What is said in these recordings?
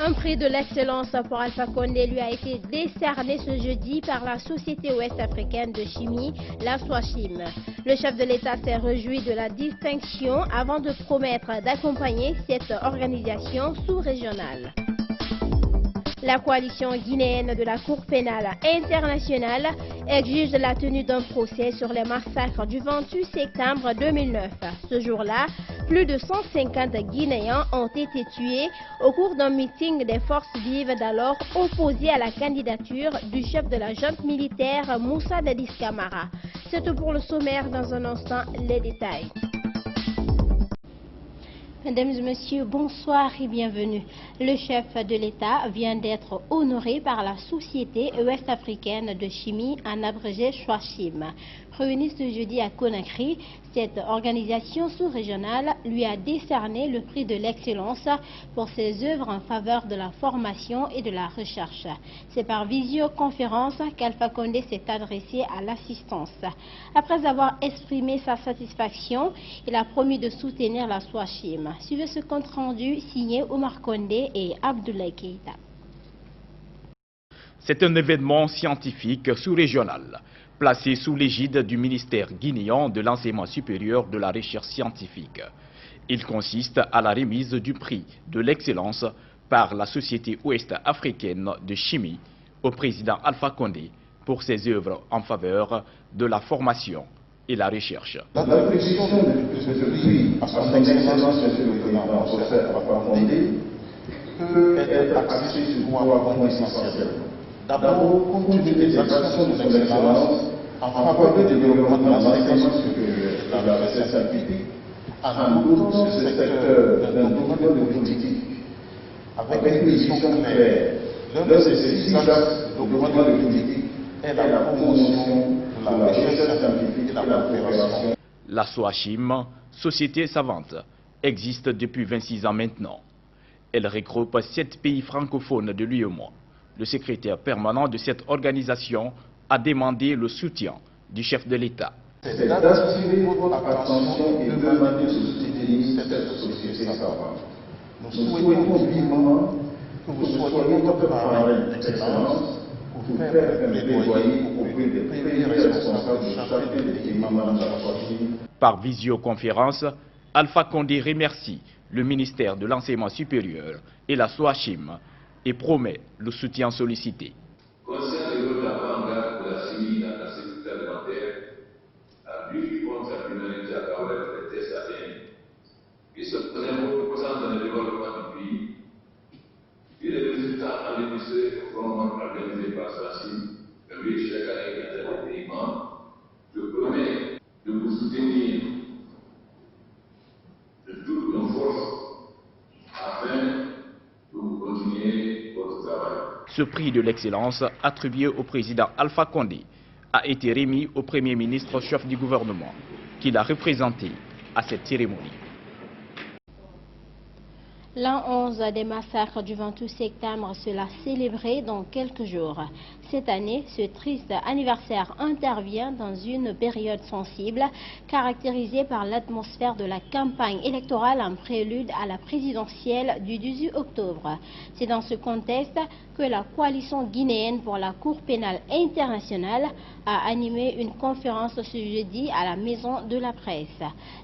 Un prix de l'excellence pour Alpha Condé lui a été décerné ce jeudi par la Société ouest-africaine de chimie, la SOACHIM. Le chef de l'État s'est réjoui de la distinction avant de promettre d'accompagner cette organisation sous-régionale. La coalition guinéenne de la Cour pénale internationale exige la tenue d'un procès sur les massacres du 28 septembre 2009. Ce jour-là, plus de 150 Guinéens ont été tués au cours d'un meeting des forces vives d'alors opposées à la candidature du chef de la junte militaire Moussa Dadis Camara. C'est tout pour le sommaire. Dans un instant, les détails. Mesdames et messieurs, bonsoir et bienvenue. Le chef de l'État vient d'être honoré par la Société ouest-africaine de chimie, en abrégé SOACHIM. Réunie ce jeudi à Conakry, cette organisation sous-régionale lui a décerné le prix de l'excellence pour ses œuvres en faveur de la formation et de la recherche. C'est par visioconférence qu'Alpha Condé s'est adressé à l'assistance. Après avoir exprimé sa satisfaction, il a promis de soutenir la SOACHIM. Suivez ce compte-rendu signé Omar Condé et Abdoulaye Keïta. C'est un événement scientifique sous-régional, placé sous l'égide du ministère guinéen de l'enseignement supérieur de la recherche scientifique. Il consiste à la remise du prix de l'excellence par la Société ouest-africaine de chimie au président Alpha Condé pour ses œuvres en faveur de la formation et la recherche. L'attribution de ce prix à son excellence le président professeur Alpha Condé peut être axée sur trois points essentiels. D'abord, compte tenu des actions de son excellence en faveur du développement de l'enseignement supérieur dans la recherche scientifique, en dotant ce secteur d'un document de politique avec une vision claire. L'un de ces six axes de document de politique est la promotion de la recherche scientifique et la coopération. La SOACHIM, société savante, existe depuis 26 ans maintenant. Elle regroupe 7 pays francophones de l'UEMOA. Le secrétaire permanent de cette organisation a demandé le soutien du chef de l'État. C'est d'attirer votre attention et demander de soutenir cette société savante. Nous souhaitons vivement que vous soyez notre parrain d'excellence pour faire un plaidoyer auprès des premiers responsables de chacun des équipements de la SOACHIM. Par visioconférence, Alpha Condé remercie le ministère de l'enseignement supérieur et la SOACHIM et promet le soutien sollicité. Concernant le rôle d'avant-garde de la chimie dans la sécurité alimentaire, à but du fond de sa finalité à travers les tests ADN, qui se représente dans le développement du pays, et les résultats enregistrés au fondement organisé par SOACHIM, publiés chaque année dans les pays membres, je promets de vous soutenir de toutes nos forces afin que vous continuiez votre travail. Ce prix de l'excellence attribué au président Alpha Condé a été remis au Premier ministre chef du gouvernement qui l'a représenté à cette cérémonie. L'an 11 des massacres du 28 septembre sera célébré dans quelques jours. Cette année, ce triste anniversaire intervient dans une période sensible, caractérisée par l'atmosphère de la campagne électorale en prélude à la présidentielle du 18 octobre. C'est dans ce contexte que la coalition guinéenne pour la Cour pénale internationale a animé une conférence ce jeudi à la Maison de la Presse.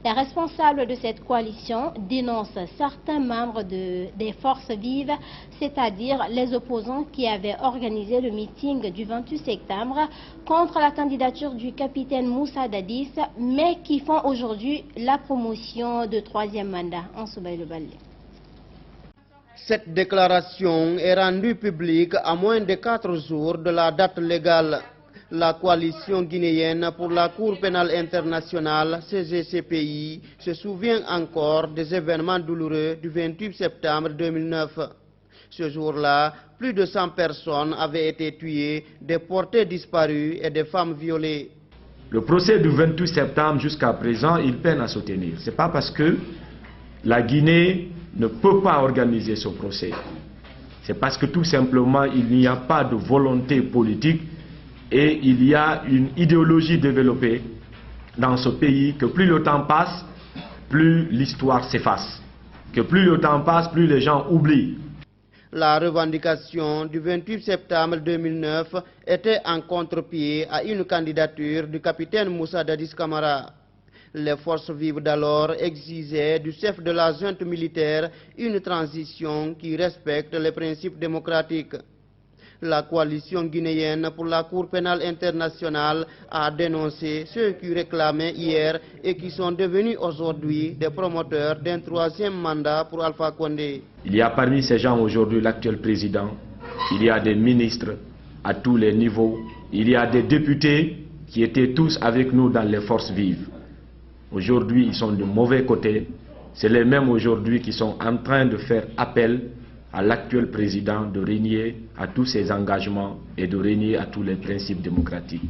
Les responsables de cette coalition dénoncent certains membres des forces vives, c'est-à-dire les opposants qui avaient organisé le meeting du 28 septembre contre la candidature du capitaine Moussa Dadis, mais qui font aujourd'hui la promotion de troisième mandat. En Soubaï le Balé. Cette déclaration est rendue publique à moins de 4 jours de la date légale. La coalition guinéenne pour la Cour pénale internationale, CGCPI, se souvient encore des événements douloureux du 28 septembre 2009. Ce jour-là, plus de 100 personnes avaient été tuées, des portées disparues et des femmes violées. Le procès du 28 septembre jusqu'à présent, il peine à se tenir. Ce n'est pas parce que la Guinée ne peut pas organiser ce procès. C'est parce que tout simplement, il n'y a pas de volonté politique et il y a une idéologie développée dans ce pays que plus le temps passe, plus l'histoire s'efface. Que plus le temps passe, plus les gens oublient. La revendication du 28 septembre 2009 était en contre-pied à une candidature du capitaine Moussa Dadis Camara. Les forces vives d'alors exigeaient du chef de la junte militaire une transition qui respecte les principes démocratiques. La coalition guinéenne pour la Cour pénale internationale a dénoncé ceux qui réclamaient hier et qui sont devenus aujourd'hui des promoteurs d'un troisième mandat pour Alpha Condé. Il y a parmi ces gens aujourd'hui l'actuel président, il y a des ministres à tous les niveaux, il y a des députés qui étaient tous avec nous dans les forces vives. Aujourd'hui, ils sont du mauvais côté. C'est les mêmes aujourd'hui qui sont en train de faire appel à l'actuel président de renier à tous ses engagements et de renier à tous les principes démocratiques.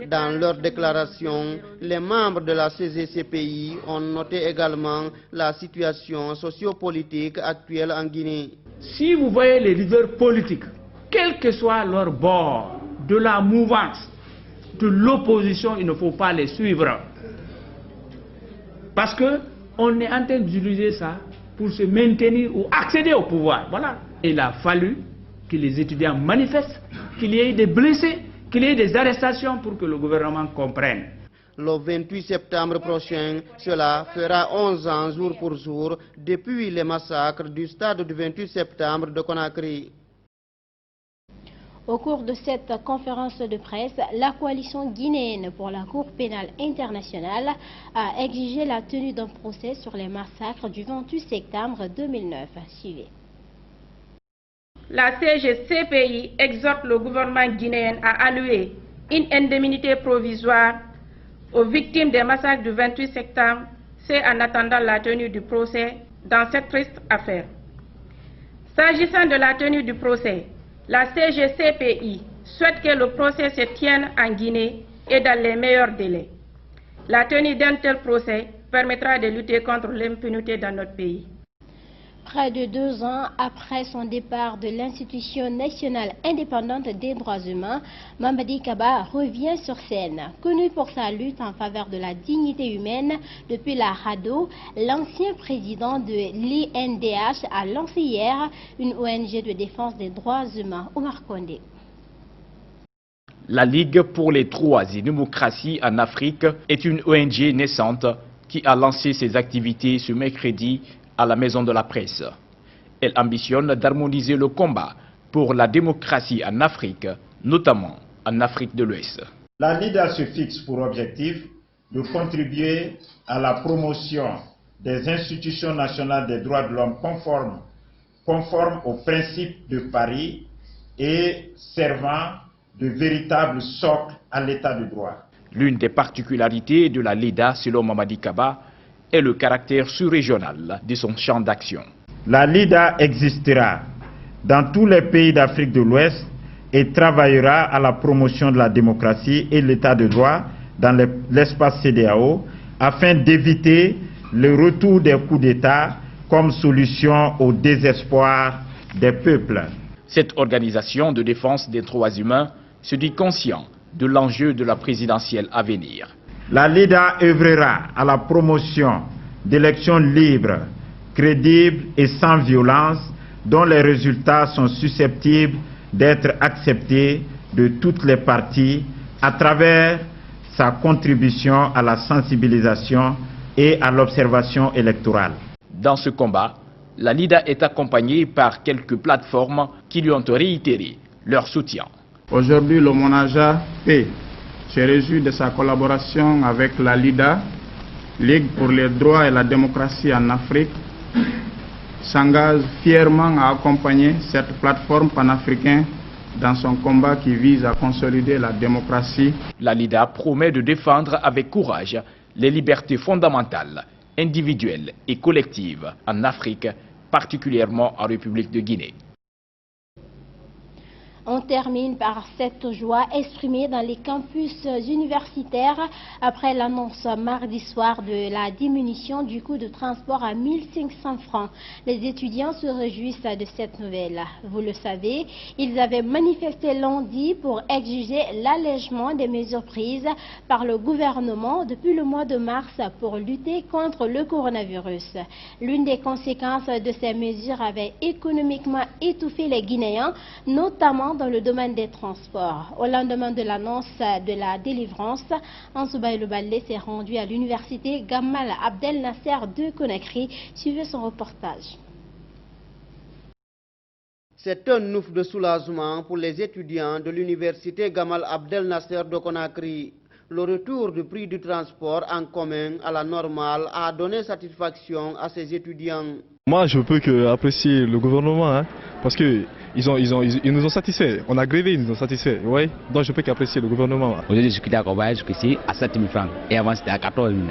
Dans leur déclaration, les membres de la CGCPI ont noté également la situation sociopolitique actuelle en Guinée. Si vous voyez les leaders politiques, quel que soit leur bord, de la mouvance, de l'opposition, il ne faut pas les suivre. Parce qu'on est en train d'utiliser ça pour se maintenir ou accéder au pouvoir. Voilà. Il a fallu que les étudiants manifestent, qu'il y ait des blessés, qu'il y ait des arrestations pour que le gouvernement comprenne. Le 28 septembre prochain, cela fera 11 ans jour pour jour depuis les massacres du stade du 28 septembre de Conakry. Au cours de cette conférence de presse, la coalition guinéenne pour la Cour pénale internationale a exigé la tenue d'un procès sur les massacres du 28 septembre 2009. Suivez. La CGCPI exhorte le gouvernement guinéen à allouer une indemnité provisoire aux victimes des massacres du 28 septembre, c'est en attendant la tenue du procès dans cette triste affaire. S'agissant de la tenue du procès, la CGCPI souhaite que le procès se tienne en Guinée et dans les meilleurs délais. La tenue d'un tel procès permettra de lutter contre l'impunité dans notre pays. Près de 2 ans après son départ de l'institution nationale indépendante des droits humains, Mamadi Kaba revient sur scène. Connu pour sa lutte en faveur de la dignité humaine depuis la RADDHO, l'ancien président de l'INDH a lancé hier une ONG de défense des droits humains. Omar Condé. La Ligue pour les droits et démocratie en Afrique est une ONG naissante qui a lancé ses activités ce mercredi à la Maison de la Presse. Elle ambitionne d'harmoniser le combat pour la démocratie en Afrique, notamment en Afrique de l'Ouest. La LIDA se fixe pour objectif de contribuer à la promotion des institutions nationales des droits de l'homme conformes aux principes de Paris et servant de véritable socle à l'état de droit. L'une des particularités de la LIDA, selon Mamadi Kaba, est le caractère sous-régional de son champ d'action. La LIDA existera dans tous les pays d'Afrique de l'Ouest et travaillera à la promotion de la démocratie et l'état de droit dans l'espace CEDEAO afin d'éviter le retour des coups d'État comme solution au désespoir des peuples. Cette organisation de défense des droits humains se dit conscient de l'enjeu de la présidentielle à venir. La LIDA œuvrera à la promotion d'élections libres, crédibles et sans violence, dont les résultats sont susceptibles d'être acceptés de toutes les parties à travers sa contribution à la sensibilisation et à l'observation électorale. Dans ce combat, la LIDA est accompagnée par quelques plateformes qui lui ont réitéré leur soutien. Aujourd'hui, le Monaja P se réjouit de sa collaboration avec la LIDA, Ligue pour les droits et la démocratie en Afrique, s'engage fièrement à accompagner cette plateforme panafricaine dans son combat qui vise à consolider la démocratie. La LIDA promet de défendre avec courage les libertés fondamentales, individuelles et collectives en Afrique, particulièrement en République de Guinée. On termine par cette joie exprimée dans les campus universitaires après l'annonce mardi soir de la diminution du coût de transport à 1500 francs. Les étudiants se réjouissent de cette nouvelle. Vous le savez, ils avaient manifesté lundi pour exiger l'allègement des mesures prises par le gouvernement depuis le mois de mars pour lutter contre le coronavirus. L'une des conséquences de ces mesures avait économiquement étouffé les Guinéens, notamment dans le domaine des transports. Au lendemain de l'annonce de la délivrance, Ansoubaï Balé s'est rendu à l'université Gamal Abdel Nasser de Conakry. Suivez son reportage. C'est un ouf de soulagement pour les étudiants de l'université Gamal Abdel Nasser de Conakry. Le retour du prix du transport en commun à la normale a donné satisfaction à ces étudiants. Moi, je peux que apprécier le gouvernement, parce qu'ils nous ont satisfaits. On a grévé, ils nous ont satisfaits. Ouais. Donc, je peux qu'apprécier le gouvernement. Aujourd'hui, je quitté à Kobaye jusqu'ici à 7 000 francs. Et avant, c'était à 14 000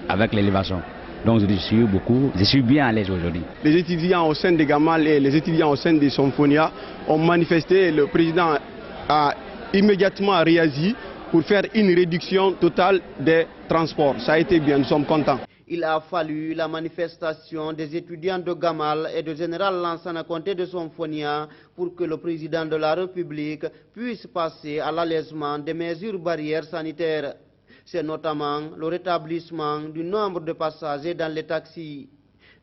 avec l'élévation. Donc, je suis bien à l'aise aujourd'hui. Les étudiants au sein de Gamal et les étudiants au sein de Symphonia ont manifesté. Le président a immédiatement réagi pour faire une réduction totale des transports. Ça a été bien, nous sommes contents. Il a fallu la manifestation des étudiants de Gamal et de Général Lansana Conté de Symphonia pour que le président de la République puisse passer à l'allègement des mesures barrières sanitaires. C'est notamment le rétablissement du nombre de passagers dans les taxis.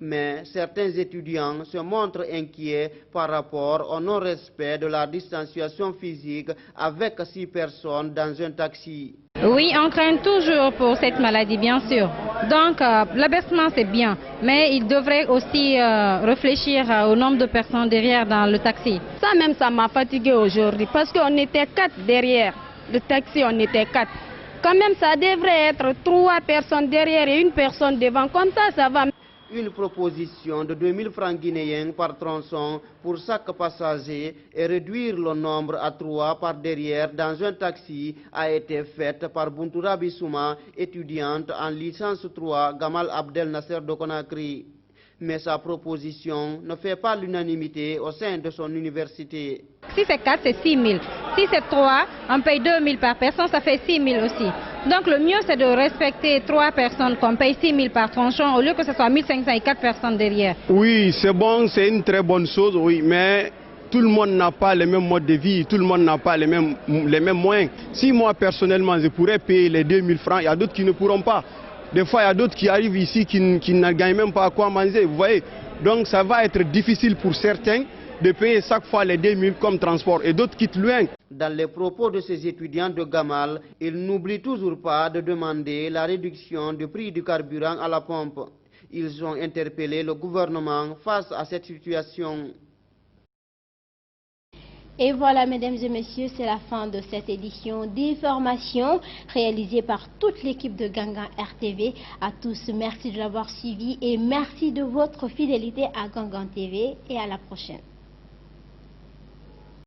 Mais certains étudiants se montrent inquiets par rapport au non-respect de la distanciation physique avec 6 personnes dans un taxi. Oui, on craint toujours pour cette maladie, bien sûr. Donc, l'abaissement, c'est bien. Mais il devrait aussi réfléchir au nombre de personnes derrière dans le taxi. Ça même, ça m'a fatigué aujourd'hui parce qu'on était 4 derrière. Le taxi, on était 4. Quand même, ça devrait être 3 personnes derrière et 1 personne devant. Comme ça va. Une proposition de 2000 francs guinéens par tronçon pour chaque passager et réduire le nombre à 3 par derrière dans un taxi a été faite par Buntura Bissouma, étudiante en licence 3 Gamal Abdel Nasser de Conakry. Mais sa proposition ne fait pas l'unanimité au sein de son université. Si c'est 4, c'est 6 000. Si c'est 3, on paye 2 000 par personne, ça fait 6 000 aussi. Donc le mieux, c'est de respecter 3 personnes qu'on paye 6 000 par tronçon au lieu que ce soit 1 500 et 4 personnes derrière. Oui, c'est bon, c'est une très bonne chose, oui, mais tout le monde n'a pas les mêmes modes de vie, tout le monde n'a pas les mêmes moyens. Si moi, personnellement, je pourrais payer les 2 000 francs, il y a d'autres qui ne pourront pas. Des fois, il y a d'autres qui arrivent ici qui ne gagnent même pas à quoi manger, vous voyez. Donc ça va être difficile pour certains de payer chaque fois les 2 000 comme transport et d'autres quittent loin. Dans les propos de ces étudiants de Gamal, ils n'oublient toujours pas de demander la réduction du prix du carburant à la pompe. Ils ont interpellé le gouvernement face à cette situation. Et voilà, mesdames et messieurs, c'est la fin de cette édition d'information réalisée par toute l'équipe de Gangan RTV. À tous, merci de l'avoir suivi et merci de votre fidélité à Gangan TV et à la prochaine.